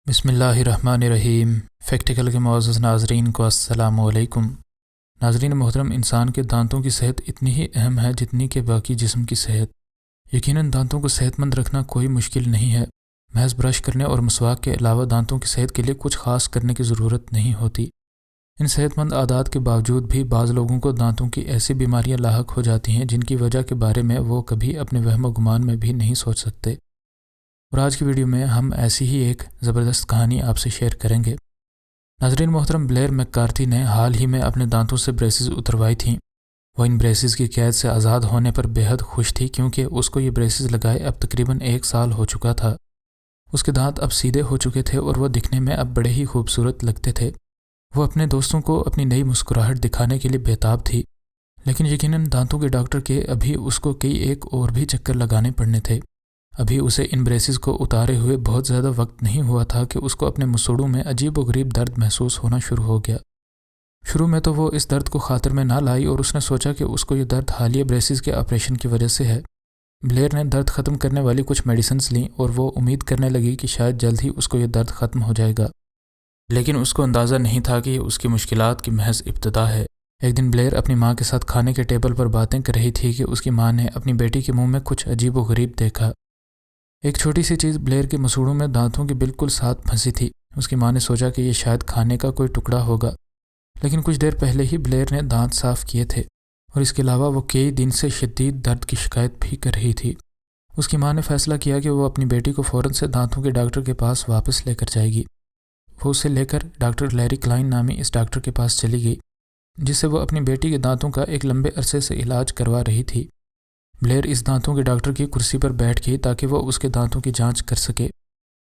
بسم اللہ الرحمن الرحیم۔ فیکٹیکل کے معزز ناظرین کو السلام علیکم۔ ناظرین محترم، انسان کے دانتوں کی صحت اتنی ہی اہم ہے جتنی کہ باقی جسم کی صحت۔ یقیناً دانتوں کو صحت مند رکھنا کوئی مشکل نہیں ہے۔ محض برش کرنے اور مسواک کے علاوہ دانتوں کی صحت کے لیے کچھ خاص کرنے کی ضرورت نہیں ہوتی۔ ان صحت مند عادات کے باوجود بھی بعض لوگوں کو دانتوں کی ایسی بیماریاں لاحق ہو جاتی ہیں جن کی وجہ کے بارے میں وہ کبھی اپنے وہم و گمان میں بھی نہیں سوچ سکتے، اور آج کی ویڈیو میں ہم ایسی ہی ایک زبردست کہانی آپ سے شیئر کریں گے۔ ناظرین محترم، بلیر میک کارتھی نے حال ہی میں اپنے دانتوں سے بریسز اتروائی تھیں۔ وہ ان بریسز کی قید سے آزاد ہونے پر بے حد خوش تھی کیونکہ اس کو یہ بریسز لگائے اب تقریباً 1 سال ہو چکا تھا۔ اس کے دانت اب سیدھے ہو چکے تھے اور وہ دکھنے میں اب بڑے ہی خوبصورت لگتے تھے۔ وہ اپنے دوستوں کو اپنی نئی مسکراہٹ دکھانے کے لیے بےتاب تھی، لیکن یقیناً دانتوں کے ڈاکٹر کے ابھی اس کو کئی ایک اور بھی چکر لگانے پڑنے تھے۔ ابھی اسے ان بریسز کو اتارے ہوئے بہت زیادہ وقت نہیں ہوا تھا کہ اس کو اپنے مسوڑوں میں عجیب و غریب درد محسوس ہونا شروع ہو گیا۔ شروع میں تو وہ اس درد کو خاطر میں نہ لائی اور اس نے سوچا کہ اس کو یہ درد حالیہ بریسز کے آپریشن کی وجہ سے ہے۔ بلیر نے درد ختم کرنے والی کچھ میڈیسنز لیں اور وہ امید کرنے لگی کہ شاید جلد ہی اس کو یہ درد ختم ہو جائے گا، لیکن اس کو اندازہ نہیں تھا کہ یہ اس کی مشکلات کی محض ابتدا ہے۔ ایک دن بلیر اپنی ماں کے ساتھ کھانے کے ٹیبل پر باتیں کر رہی تھی کہ اس کی ماں نے اپنی بیٹی کے منہ میں کچھ عجیب و غریب دیکھا۔ ایک چھوٹی سی چیز بلیر کے مسوڑوں میں دانتوں کے بالکل ساتھ پھنسی تھی۔ اس کی ماں نے سوچا کہ یہ شاید کھانے کا کوئی ٹکڑا ہوگا، لیکن کچھ دیر پہلے ہی بلیر نے دانت صاف کیے تھے اور اس کے علاوہ وہ کئی دن سے شدید درد کی شکایت بھی کر رہی تھی۔ اس کی ماں نے فیصلہ کیا کہ وہ اپنی بیٹی کو فوراً سے دانتوں کے ڈاکٹر کے پاس واپس لے کر جائے گی۔ وہ اسے لے کر ڈاکٹر لیری کلائن نامی اس ڈاکٹر کے پاس چلی گئی جس سے وہ اپنی بیٹی کے دانتوں کا ایک لمبے عرصے سے علاج کروا رہی تھی۔ بلیر اس دانتوں کے ڈاکٹر کی کرسی پر بیٹھ گئی تاکہ وہ اس کے دانتوں کی جانچ کر سکے۔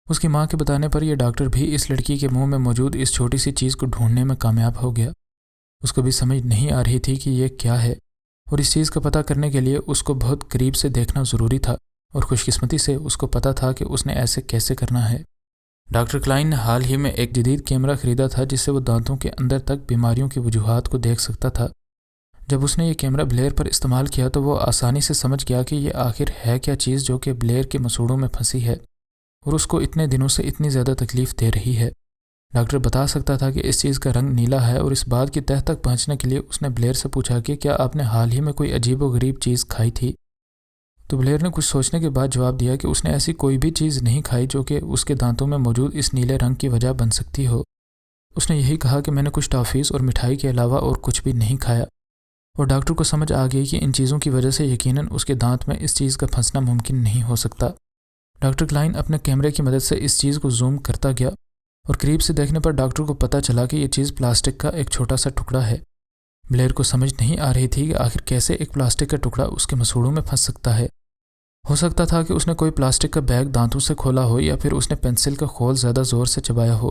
اس کی ماں کے بتانے پر یہ ڈاکٹر بھی اس لڑکی کے منہ میں موجود اس چھوٹی سی چیز کو ڈھونڈنے میں کامیاب ہو گیا۔ اس کو بھی سمجھ نہیں آ رہی تھی کہ یہ کیا ہے، اور اس چیز کا پتہ کرنے کے لیے اس کو بہت قریب سے دیکھنا ضروری تھا، اور خوش قسمتی سے اس کو پتہ تھا کہ اس نے ایسے کیسے کرنا ہے۔ ڈاکٹر کلائن نے حال ہی میں ایک جدید کیمرہ خریدا تھا جس سے وہ دانتوں کے اندر تک بیماریوں کی وجوہات کو دیکھ سکتا تھا۔ جب اس نے یہ کیمرہ بلیر پر استعمال کیا تو وہ آسانی سے سمجھ گیا کہ یہ آخر ہے کیا چیز جو کہ بلیر کے مسوڑوں میں پھنسی ہے اور اس کو اتنے دنوں سے اتنی زیادہ تکلیف دے رہی ہے۔ ڈاکٹر بتا سکتا تھا کہ اس چیز کا رنگ نیلا ہے، اور اس بات کی تہہ تک پہنچنے کے لیے اس نے بلیر سے پوچھا کہ کیا آپ نے حال ہی میں کوئی عجیب و غریب چیز کھائی تھی؟ تو بلیر نے کچھ سوچنے کے بعد جواب دیا کہ اس نے ایسی کوئی بھی چیز نہیں کھائی جو کہ اس کے دانتوں میں موجود اس نیلے رنگ کی وجہ بن سکتی ہو۔ اس نے یہی کہا کہ میں نے کچھ ٹافیز اور مٹھائی کے علاوہ اور کچھ بھی نہیں کھایا، اور ڈاکٹر کو سمجھ آ گئی کہ ان چیزوں کی وجہ سے یقیناً اس کے دانت میں اس چیز کا پھنسنا ممکن نہیں ہو سکتا۔ ڈاکٹر کلائن اپنے کیمرے کی مدد سے اس چیز کو زوم کرتا گیا، اور قریب سے دیکھنے پر ڈاکٹر کو پتہ چلا کہ یہ چیز پلاسٹک کا ایک چھوٹا سا ٹکڑا ہے۔ بلیر کو سمجھ نہیں آ رہی تھی کہ آخر کیسے ایک پلاسٹک کا ٹکڑا اس کے مسوڑوں میں پھنس سکتا ہے۔ ہو سکتا تھا کہ اس نے کوئی پلاسٹک کا بیگ دانتوں سے کھولا ہو، یا پھر اس نے پینسل کا خول زیادہ زور سے چبایا ہو۔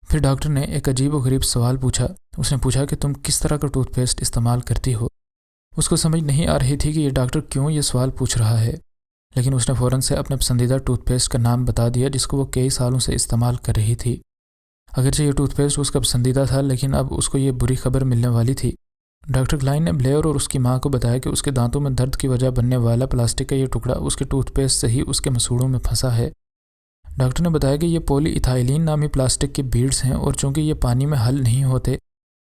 پھر ڈاکٹر نے ایک عجیب و غریب سوال پوچھا۔ اس نے پوچھا کہ تم کس طرح کا ٹوتھ پیسٹ استعمال کرتی ہو؟ اس کو سمجھ نہیں آ رہی تھی کہ یہ ڈاکٹر کیوں یہ سوال پوچھ رہا ہے، لیکن اس نے فوراً سے اپنے پسندیدہ ٹوتھ پیسٹ کا نام بتا دیا جس کو وہ کئی سالوں سے استعمال کر رہی تھی۔ اگرچہ یہ ٹوتھ پیسٹ اس کا پسندیدہ تھا، لیکن اب اس کو یہ بری خبر ملنے والی تھی۔ ڈاکٹر کلائن نے بلیر اور اس کی ماں کو بتایا کہ اس کے دانتوں میں درد کی وجہ بننے والا پلاسٹک کا یہ ٹکڑا اس کے ٹوتھ پیسٹ سے ہی اس کے مسوڑوں میں پھنسا ہے۔ ڈاکٹر نے بتایا کہ یہ پولی ایتھائلین نامی پلاسٹک کے بیڈز ہیں، اور چونکہ یہ پانی میں حل نہیں ہوتے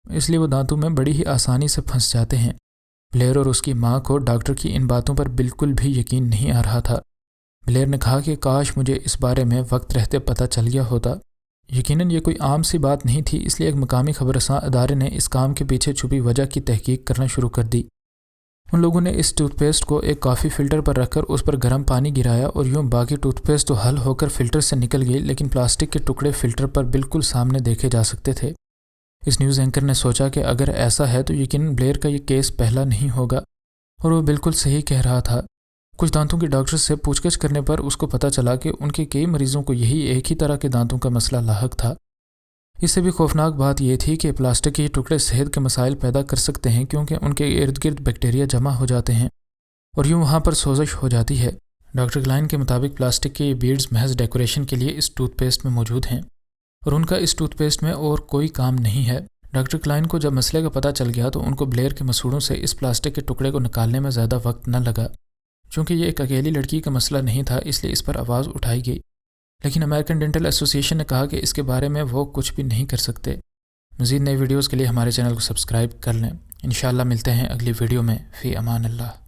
اس لیے وہ دانتوں میں بڑی ہی آسانی سے پھنس جاتے ہیں۔ بلیر اور اس کی ماں کو ڈاکٹر کی ان باتوں پر بالکل بھی یقین نہیں آ رہا تھا۔ بلیر نے کہا کہ کاش مجھے اس بارے میں وقت رہتے پتہ چل گیا ہوتا۔ یقیناً یہ کوئی عام سی بات نہیں تھی، اس لیے ایک مقامی خبر رساں ادارے نے اس کام کے پیچھے چھپی وجہ کی تحقیق کرنا شروع کر دی۔ ان لوگوں نے اس ٹوتھ پیسٹ کو ایک کافی فلٹر پر رکھ کر اس پر گرم پانی گرایا، اور یوں باقی ٹوتھ پیسٹ تو حل ہو کر فلٹر سے نکل گئی، لیکن پلاسٹک کے ٹکڑے فلٹر پر بالکل سامنے دیکھے جا سکتے تھے۔ اس نیوز اینکر نے سوچا کہ اگر ایسا ہے تو یقیناً بلیر کا یہ کیس پہلا نہیں ہوگا، اور وہ بالکل صحیح کہہ رہا تھا۔ کچھ دانتوں کے ڈاکٹر سے پوچھ گچھ کرنے پر اس کو پتہ چلا کہ ان کے کئی مریضوں کو یہی ایک ہی طرح کے دانتوں کا مسئلہ لاحق تھا۔ اس سے بھی خوفناک بات یہ تھی کہ پلاسٹک کے یہ ٹکڑے صحت کے مسائل پیدا کر سکتے ہیں، کیونکہ ان کے ارد گرد بیکٹیریا جمع ہو جاتے ہیں اور یوں وہاں پر سوزش ہو جاتی ہے۔ ڈاکٹر کلائن کے مطابق پلاسٹک کے یہ بیڈز محض ڈیکوریشن کے لیے اس ٹوتھ پیسٹ میں موجود ہیں، اور ان کا اس ٹوتھ پیسٹ میں اور کوئی کام نہیں ہے۔ ڈاکٹر کلائن کو جب مسئلے کا پتہ چل گیا تو ان کو بلیر کے مسوڑوں سے اس پلاسٹک کے ٹکڑے کو نکالنے میں زیادہ وقت نہ لگا۔ چونکہ یہ ایک اکیلی لڑکی کا مسئلہ نہیں تھا، اس لیے اس پر آواز اٹھائی گئی۔ لیکن امریکن ڈینٹل ایسوسی ایشن نے کہا کہ اس کے بارے میں وہ کچھ بھی نہیں کر سکتے۔ مزید نئی ویڈیوز کے لیے ہمارے چینل کو سبسکرائب کر لیں۔ انشاءاللہ ملتے ہیں اگلی ویڈیو میں۔ فی امان اللہ۔